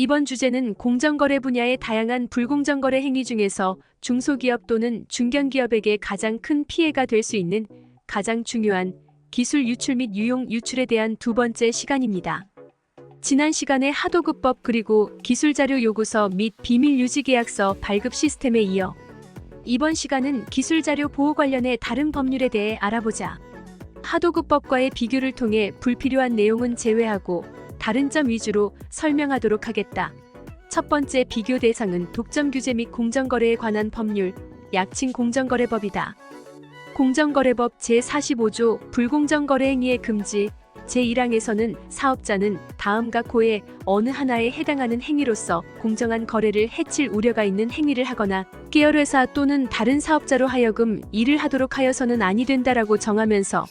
이번 주제는 공정거래 분야의 다양한 불공정거래 행위 중에서 중소기업 또는 중견기업에게 가장 큰 피해가 될 수 있는 가장 중요한 기술 유출 및 유용 유출에 대한 두 번째 시간입니다. 지난 시간에 하도급법 그리고 기술자료 요구서 및 비밀유지계약서 발급 시스템에 이어 이번 시간은 기술자료 보호 관련의 다른 법률에 대해 알아보자. 하도급법과의 비교를 통해 불필요한 내용은 제외하고 다른 점 위주로 설명하도록 하겠다. 첫 번째 비교 대상은 독점 규제 및 공정거래에 관한 법률, 약칭 공정거래법이다. 공정거래법 제45조 불공정거래 행위의 금지 제1항에서는 사업자는 다음과 고의 어느 하나에 해당하는 행위로서 공정한 거래를 해칠 우려가 있는 행위를 하거나 계열회사 또는 다른 사업자로 하여금 이를 하도록 하여서는 아니 된다라고 정하면서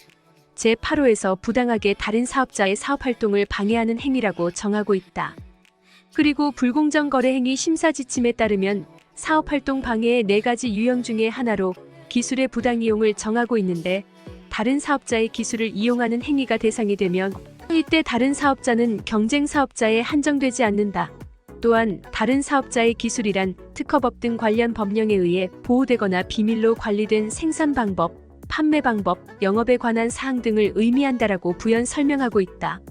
제8호에서 부당하게 다른 사업자의 사업활동을 방해하는 행위라고 정하고 있다. 그리고 불공정거래 행위 심사 지침에 따르면 사업활동 방해의 4가지 유형 중에 하나로 기술의 부당이용을 정하고 있는데 다른 사업자의 기술을 이용하는 행위가 대상이 되면 이때 다른 사업자는 경쟁사업자에 한정되지 않는다. 또한 다른 사업자의 기술이란 특허법 등 관련 법령에 의해 보호되거나 비밀로 관리된 생산 방법, 판매 방법, 영업에 관한 사항 등을 의미한다라고 부연 설명하고 있다.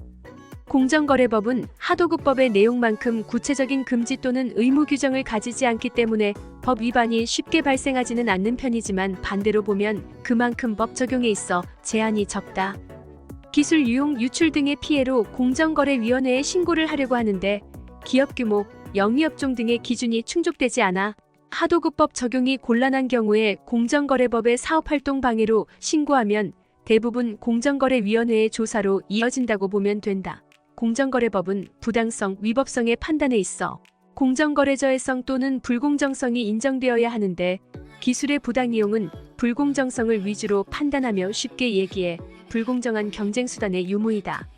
공정거래법은 하도급법의 내용만큼 구체적인 금지 또는 의무 규정을 가지지 않기 때문에 법 위반이 쉽게 발생하지는 않는 편이지만 반대로 보면 그만큼 법 적용에 있어 제한이 적다. 기술 유용, 유출 등의 피해로 공정거래위원회에 신고를 하려고 하는데 기업 규모, 영위업종 등의 기준이 충족되지 않아 하도급법 적용이 곤란한 경우에 공정거래법의 사업활동 방해로 신고하면 대부분 공정거래위원회의 조사로 이어진다고 보면 된다. 공정거래법은 부당성, 위법성의 판단에 있어 공정거래저해성 또는 불공정성이 인정되어야 하는데 기술의 부당이용은 불공정성을 위주로 판단하며 쉽게 얘기해 불공정한 경쟁수단의 유무이다.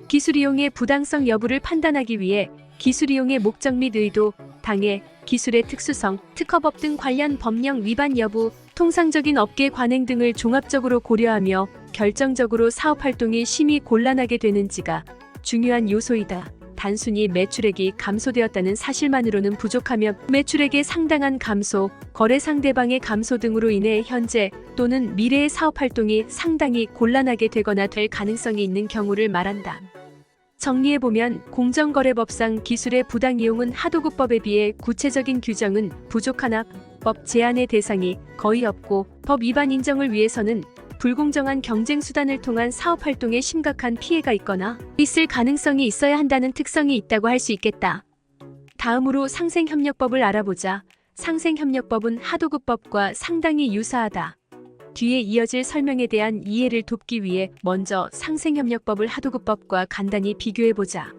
기술 이용의 부당성 여부를 판단하기 위해 기술 이용의 목적 및 의도, 당해, 기술의 특수성, 특허법 등 관련 법령 위반 여부, 통상적인 업계 관행 등을 종합적으로 고려하며 결정적으로 사업활동이 심히 곤란하게 되는지가 중요한 요소이다. 단순히 매출액이 감소되었다는 사실만으로는 부족하며 매출액의 상당한 감소, 거래 상대방의 감소 등으로 인해 현재 또는 미래의 사업활동이 상당히 곤란하게 되거나 될 가능성이 있는 경우를 말한다. 정리해보면 공정거래법상 기술의 부당이용은 하도급법에 비해 구체적인 규정은 부족하나 법 제한의 대상이 거의 없고 법 위반 인정을 위해서는 불공정한 경쟁수단을 통한 사업활동에 심각한 피해가 있거나 있을 가능성이 있어야 한다는 특성이 있다고 할 수 있겠다. 다음으로 상생협력법을 알아보자. 상생협력법은 하도급법과 상당히 유사하다. 뒤에 이어질 설명에 대한 이해를 돕기 위해 먼저 상생협력법을 하도급법과 간단히 비교해보자.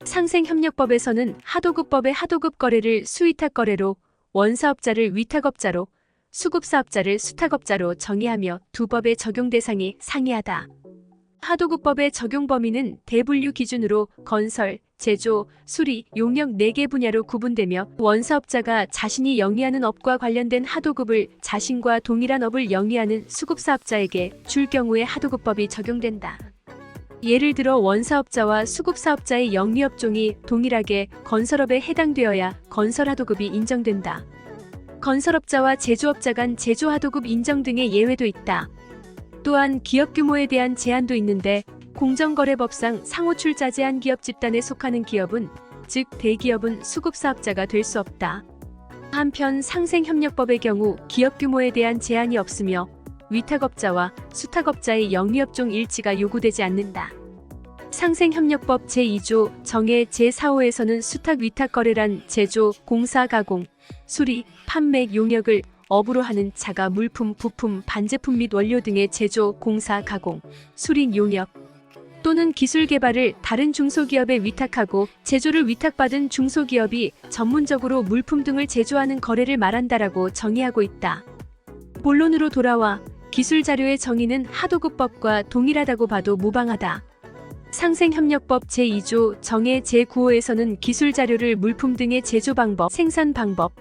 상생협력법에서는 하도급법의 하도급 거래를 수위탁 거래로, 원사업자를 위탁업자로, 수급사업자를 수탁업자로 정의하며 두 법의 적용 대상이 상이하다. 하도급법의 적용 범위는 대분류 기준으로 건설, 제조, 수리, 용역 4개 분야로 구분되며 원사업자가 자신이 영위하는 업과 관련된 하도급을 자신과 동일한 업을 영위하는 수급사업자에게 줄 경우에 하도급법이 적용된다. 예를 들어 원사업자와 수급사업자의 영위업종이 동일하게 건설업에 해당되어야 건설하도급이 인정된다. 건설업자와 제조업자 간 제조하도급 인정 등의 예외도 있다. 또한 기업 규모에 대한 제한도 있는데 공정거래법상 상호출자 제한 기업 집단에 속하는 기업은 즉 대기업은 수급사업자가 될 수 없다. 한편 상생협력법의 경우 기업 규모에 대한 제한이 없으며 위탁업자와 수탁업자의 영위업종 일치가 요구되지 않는다. 상생협력법 제2조 정해 제4호에서는 수탁-위탁 거래란 제조, 공사, 가공, 수리, 판매, 용역을 업으로 하는 자가 물품, 부품, 반제품 및 원료 등의 제조, 공사, 가공, 수리, 용역 또는 기술 개발을 다른 중소기업에 위탁하고 제조를 위탁받은 중소기업이 전문적으로 물품 등을 제조하는 거래를 말한다라고 정의하고 있다. 본론으로 돌아와 기술 자료의 정의는 하도급법과 동일하다고 봐도 무방하다. 상생협력법 제2조 정해 제9호에서는 기술 자료를 물품 등의 제조 방법, 생산 방법,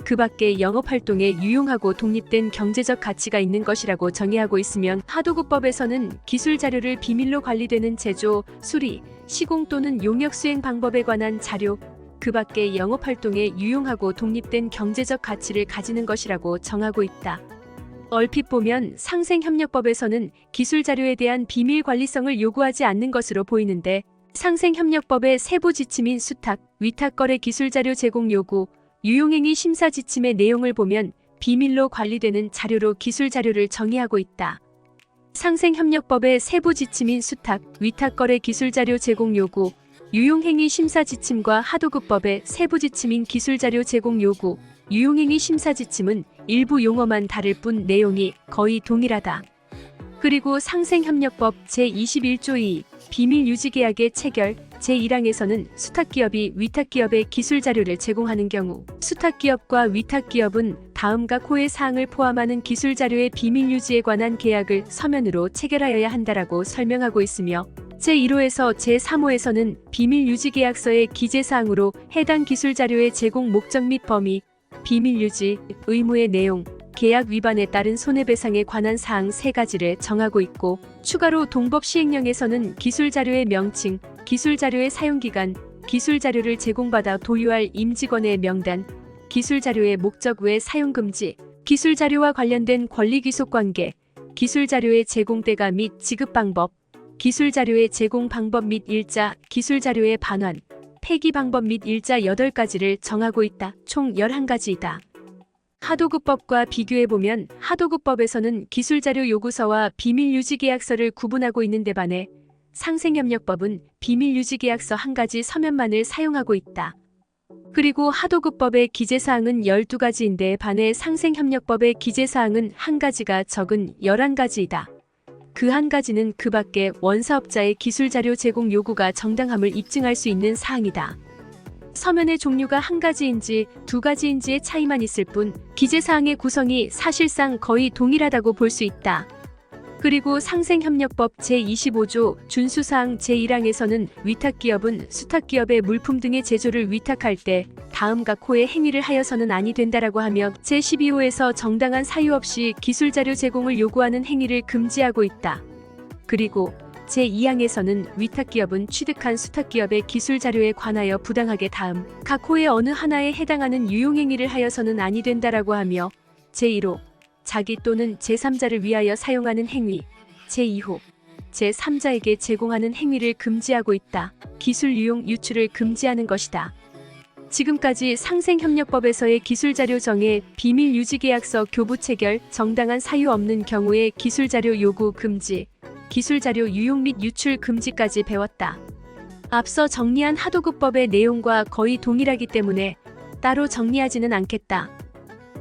그 밖에 영업활동에 유용하고 독립된 경제적 가치가 있는 것이라고 정의하고 있으면 하도급법에서는 기술 자료를 비밀로 관리되는 제조, 수리, 시공 또는 용역 수행 방법에 관한 자료, 그 밖의 영업활동에 유용하고 독립된 경제적 가치를 가지는 것이라고 정하고 있다. 얼핏 보면 상생협력법에서는 기술자료에 대한 비밀 관리성을 요구하지 않는 것으로 보이는데 상생협력법의 세부 지침인 수탁, 위탁거래 기술자료 제공 요구, 유용행위 심사 지침의 내용을 보면 비밀로 관리되는 자료로 기술자료를 정의하고 있다. 상생협력법의 세부 지침인 수탁, 위탁거래 기술자료 제공 요구, 유용행위 심사 지침과 하도급법의 세부 지침인 기술자료 제공 요구, 유용행위 심사 지침은 일부 용어만 다를 뿐 내용이 거의 동일하다. 그리고 상생협력법 제21조 2 비밀유지계약의 체결 제1항에서는 수탁기업이 위탁기업에 기술자료를 제공하는 경우 수탁기업과 위탁기업은 다음과 고의 사항을 포함하는 기술자료의 비밀유지에 관한 계약을 서면으로 체결하여야 한다라고 설명하고 있으며 제1호에서 제3호에서는 비밀유지계약서의 기재사항으로 해당 기술자료의 제공 목적 및 범위, 비밀유지, 의무의 내용, 계약 위반에 따른 손해배상에 관한 사항 3가지를 정하고 있고 추가로 동법 시행령에서는 기술자료의 명칭, 기술자료의 사용기간, 기술자료를 제공받아 도유할 임직원의 명단, 기술자료의 목적 외 사용금지, 기술자료와 관련된 권리귀속관계, 기술자료의 제공대가 및 지급방법, 기술자료의 제공 방법 및 일자, 기술자료의 반환, 폐기 방법 및 일자 8가지를 정하고 있다. 총 11가지이다. 하도급법과 비교해보면 하도급법에서는 기술자료 요구서와 비밀유지계약서를 구분하고 있는데 반해 상생협력법은 비밀유지계약서 1가지 서면만을 사용하고 있다. 그리고 하도급법의 기재사항은 12가지인데 반해 상생협력법의 기재사항은 1가지가 적은 11가지이다. 그 1가지는 그 밖에 원사업자의 기술자료 제공 요구가 정당함을 입증할 수 있는 사항이다. 서면의 종류가 1가지인지 2가지인지의 차이만 있을 뿐 기재사항의 구성이 사실상 거의 동일하다고 볼 수 있다. 그리고 상생협력법 제25조 준수사항 제1항에서는 위탁기업은 수탁기업의 물품 등의 제조를 위탁할 때 다음과 고의 행위를 하여서는 아니 된다라고 하며 제12호에서 정당한 사유 없이 기술자료 제공을 요구하는 행위를 금지하고 있다. 그리고 제2항에서는 위탁기업은 취득한 수탁기업의 기술자료에 관하여 부당하게 다음 각 호의 어느 하나에 해당하는 유용행위를 하여서는 아니 된다라고 하며 제1호 자기 또는 제3자를 위하여 사용하는 행위, 제2호 제3자에게 제공하는 행위를 금지하고 있다. 기술 유용 유출을 금지하는 것이다. 지금까지 상생협력법에서의 기술자료 정의, 비밀유지계약서 교부 체결, 정당한 사유 없는 경우에 기술자료 요구 금지, 기술자료 유용 및 유출 금지까지 배웠다. 앞서 정리한 하도급법의 내용과 거의 동일하기 때문에 따로 정리하지는 않겠다.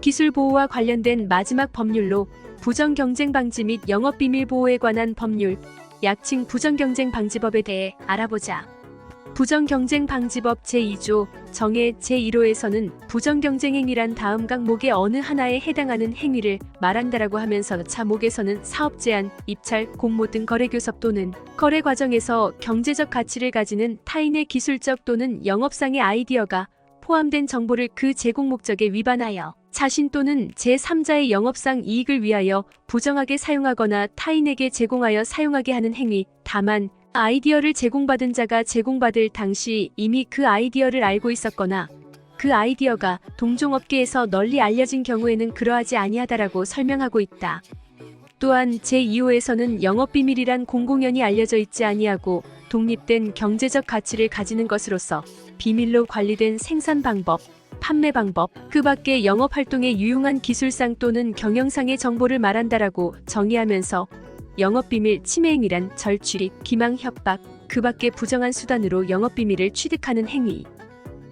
기술보호와 관련된 마지막 법률로 부정경쟁방지 및 영업비밀보호에 관한 법률, 약칭 부정경쟁방지법에 대해 알아보자. 부정경쟁방지법 제2조 정의 제1호에서는 부정경쟁행위란 다음 항목의 어느 하나에 해당하는 행위를 말한다라고 하면서 차목에서는 사업제한, 입찰, 공모 등 거래교섭 또는 거래 과정에서 경제적 가치를 가지는 타인의 기술적 또는 영업상의 아이디어가 포함된 정보를 그 제공 목적에 위반하여 자신 또는 제3자의 영업상 이익을 위하여 부정하게 사용하거나 타인에게 제공하여 사용하게 하는 행위, 다만 아이디어를 제공받은 자가 제공받을 당시 이미 그 아이디어를 알고 있었거나 그 아이디어가 동종업계에서 널리 알려진 경우에는 그러하지 아니하다라고 설명하고 있다. 또한 제2호에서는 영업비밀이란 공공연히 알려져 있지 아니하고 독립된 경제적 가치를 가지는 것으로서 비밀로 관리된 생산 방법, 판매 방법, 그 밖의 영업활동에 유용한 기술상 또는 경영상의 정보를 말한다라고 정의하면서 영업비밀 침해행위란 절취, 기망, 협박, 그 밖의 부정한 수단으로 영업비밀을 취득하는 행위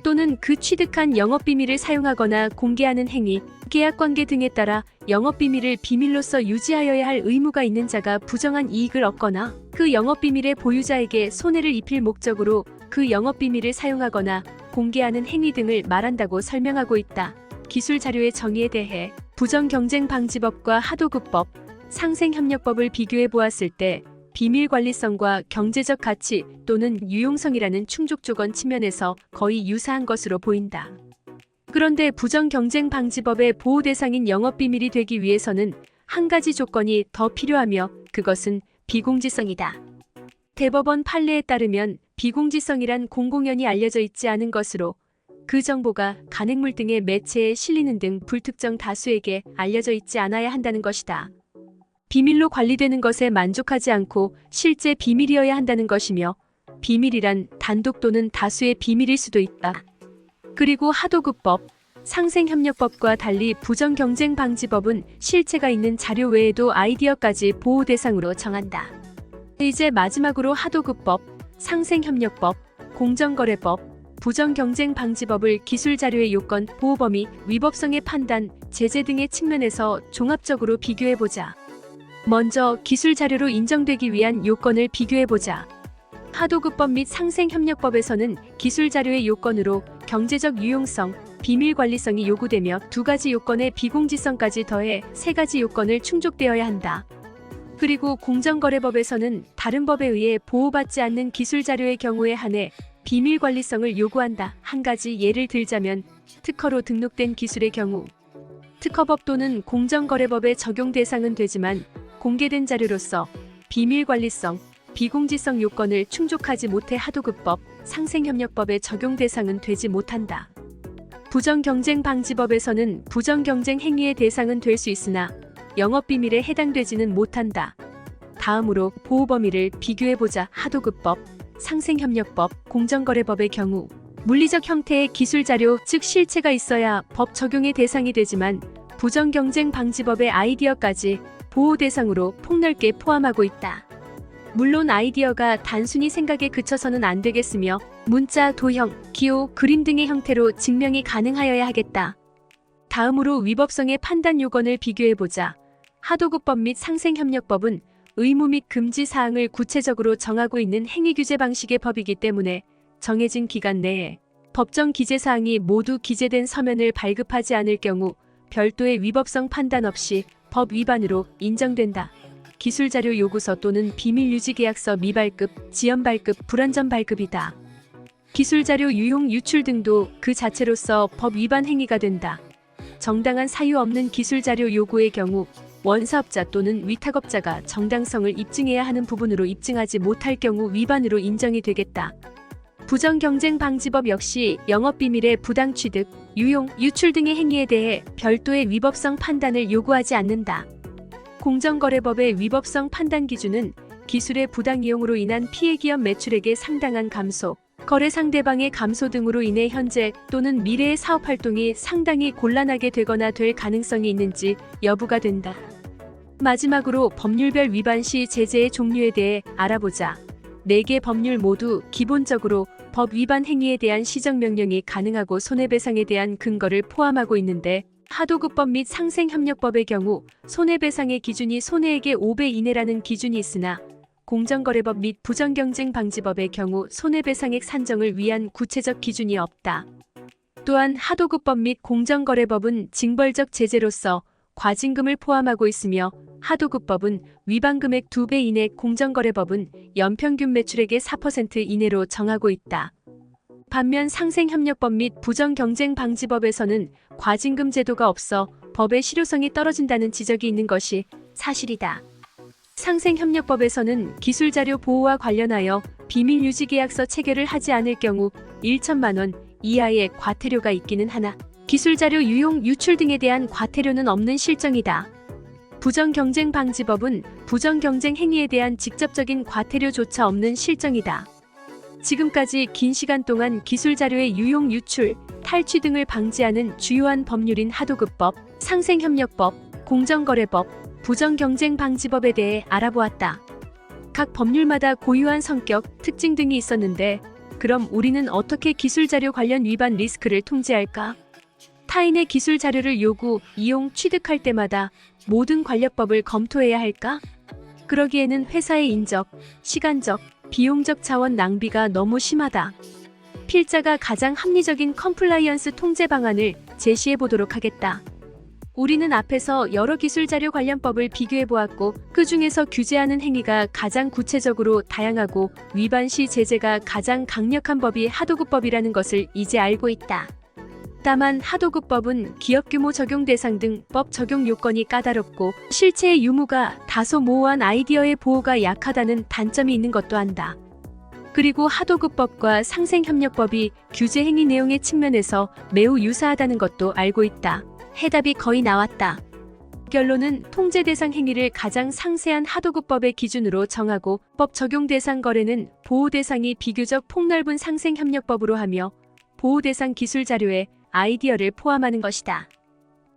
또는 그 취득한 영업비밀을 사용하거나 공개하는 행위, 계약관계 등에 따라 영업비밀을 비밀로서 유지하여야 할 의무가 있는 자가 부정한 이익을 얻거나 그 영업비밀의 보유자에게 손해를 입힐 목적으로 그 영업비밀을 사용하거나 공개하는 행위 등을 말한다고 설명하고 있다. 기술 자료의 정의에 대해 부정경쟁방지법과 하도급법, 상생협력법을 비교해 보았을 때 비밀관리성과 경제적 가치 또는 유용성이라는 충족조건 측면에서 거의 유사한 것으로 보인다. 그런데 부정경쟁방지법의 보호 대상인 영업비밀이 되기 위해서는 한 가지 조건이 더 필요하며 그것은 비공지성이다. 대법원 판례에 따르면 비공지성이란 공공연히 알려져 있지 않은 것으로 그 정보가 간행물 등의 매체에 실리는 등 불특정 다수에게 알려져 있지 않아야 한다는 것이다. 비밀로 관리되는 것에 만족하지 않고 실제 비밀이어야 한다는 것이며, 비밀이란 단독 또는 다수의 비밀일 수도 있다. 그리고 하도급법, 상생협력법과 달리 부정경쟁방지법은 실체가 있는 자료 외에도 아이디어까지 보호 대상으로 정한다. 이제 마지막으로 하도급법, 상생협력법, 공정거래법, 부정경쟁방지법을 기술자료의 요건, 보호범위, 위법성의 판단, 제재 등의 측면에서 종합적으로 비교해보자. 먼저 기술자료로 인정되기 위한 요건을 비교해보자. 하도급법 및 상생협력법에서는 기술자료의 요건으로 경제적 유용성, 비밀관리성이 요구되며 두 가지 요건의 비공지성까지 더해 세 가지 요건을 충족되어야 한다. 그리고 공정거래법에서는 다른 법에 의해 보호받지 않는 기술자료의 경우에 한해 비밀관리성을 요구한다. 한 가지 예를 들자면 특허로 등록된 기술의 경우, 특허법 또는 공정거래법의 적용 대상은 되지만 공개된 자료로서 비밀관리성, 비공지성 요건을 충족하지 못해 하도급법, 상생협력법의 적용 대상은 되지 못한다. 부정경쟁방지법에서는 부정경쟁 행위의 대상은 될 수 있으나 영업비밀에 해당되지는 못한다. 다음으로 보호범위를 비교해보자. 하도급법, 상생협력법, 공정거래법의 경우 물리적 형태의 기술자료, 즉 실체가 있어야 법 적용의 대상이 되지만 부정경쟁방지법의 아이디어까지 보호 대상으로 폭넓게 포함하고 있다. 물론 아이디어가 단순히 생각에 그쳐서는 안 되겠으며 문자, 도형, 기호, 그림 등의 형태로 증명이 가능하여야 하겠다. 다음으로 위법성의 판단 요건을 비교해보자. 하도급법 및 상생협력법은 의무 및 금지 사항을 구체적으로 정하고 있는 행위규제 방식의 법이기 때문에 정해진 기간 내에 법정 기재사항이 모두 기재된 서면을 발급하지 않을 경우 별도의 위법성 판단 없이 법 위반으로 인정된다. 기술자료 요구서 또는 비밀유지계약서 미발급, 지연발급, 불완전 발급이다. 기술자료 유용 유출 등도 그 자체로서 법 위반 행위가 된다. 정당한 사유 없는 기술자료 요구의 경우 원사업자 또는 위탁업자가 정당성을 입증해야 하는 부분으로 입증하지 못할 경우 위반으로 인정이 되겠다. 부정경쟁방지법 역시 영업비밀의 부당취득, 유용, 유출 등의 행위에 대해 별도의 위법성 판단을 요구하지 않는다. 공정거래법의 위법성 판단 기준은 기술의 부당이용으로 인한 피해 기업 매출액의 상당한 감소, 거래 상대방의 감소 등으로 인해 현재 또는 미래의 사업활동이 상당히 곤란하게 되거나 될 가능성이 있는지 여부가 된다. 마지막으로 법률별 위반 시 제재의 종류에 대해 알아보자. 4개 법률 모두 기본적으로 법 위반 행위에 대한 시정명령이 가능하고 손해배상에 대한 근거를 포함하고 있는데, 하도급법 및 상생협력법의 경우 손해배상의 기준이 손해액의 5배 이내라는 기준이 있으나 공정거래법 및 부정경쟁방지법의 경우 손해배상액 산정을 위한 구체적 기준이 없다. 또한 하도급법 및 공정거래법은 징벌적 제재로서 과징금을 포함하고 있으며 하도급법은 위반금액 2배 이내, 공정거래법은 연평균 매출액의 4% 이내로 정하고 있다. 반면 상생협력법 및 부정경쟁방지법에서는 과징금 제도가 없어 법의 실효성이 떨어진다는 지적이 있는 것이 사실이다. 상생협력법에서는 기술자료 보호와 관련하여 비밀유지계약서 체결을 하지 않을 경우 1천만 원 이하의 과태료가 있기는 하나 기술자료 유용, 유출 등에 대한 과태료는 없는 실정이다. 부정경쟁방지법은 부정경쟁 행위에 대한 직접적인 과태료조차 없는 실정이다. 지금까지 긴 시간 동안 기술자료의 유용, 유출, 탈취 등을 방지하는 주요한 법률인 하도급법, 상생협력법, 공정거래법, 부정경쟁방지법에 대해 알아보았다. 각 법률마다 고유한 성격, 특징 등이 있었는데, 그럼 우리는 어떻게 기술자료 관련 위반 리스크를 통제할까? 타인의 기술자료를 요구, 이용, 취득할 때마다 모든 관련법을 검토해야 할까? 그러기에는 회사의 인적, 시간적, 비용적 자원 낭비가 너무 심하다. 필자가 가장 합리적인 컴플라이언스 통제 방안을 제시해 보도록 하겠다. 우리는 앞에서 여러 기술자료 관련법을 비교해 보았고, 그 중에서 규제하는 행위가 가장 구체적으로 다양하고 위반 시 제재가 가장 강력한 법이 하도급법이라는 것을 이제 알고 있다. 다만 하도급법은 기업 규모 적용 대상 등 법 적용 요건이 까다롭고 실체의 유무가 다소 모호한 아이디어의 보호가 약하다는 단점이 있는 것도 한다. 그리고 하도급법과 상생협력법이 규제 행위 내용의 측면에서 매우 유사하다는 것도 알고 있다. 해답이 거의 나왔다. 결론은 통제 대상 행위를 가장 상세한 하도급법의 기준으로 정하고 법 적용 대상 거래는 보호 대상이 비교적 폭넓은 상생협력법으로 하며 보호 대상 기술 자료에 아이디어를 포함하는 것이다.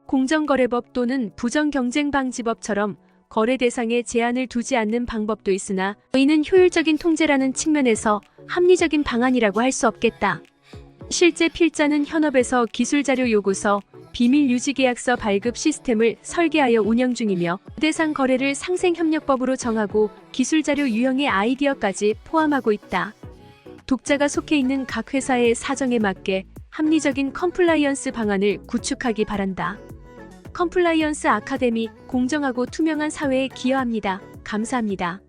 공정거래법 또는 부정경쟁방지법처럼 거래 대상에 제한을 두지 않는 방법도 있으나 이는 효율적인 통제라는 측면에서 합리적인 방안이라고 할 수 없겠다. 실제 필자는 현업에서 기술자료 요구서, 비밀유지계약서 발급 시스템을 설계하여 운영 중이며 대상 거래를 상생협력법으로 정하고 기술자료 유형의 아이디어까지 포함하고 있다. 독자가 속해 있는 각 회사의 사정에 맞게 합리적인 컴플라이언스 방안을 구축하기 바란다. 컴플라이언스 아카데미, 공정하고 투명한 사회에 기여합니다. 감사합니다.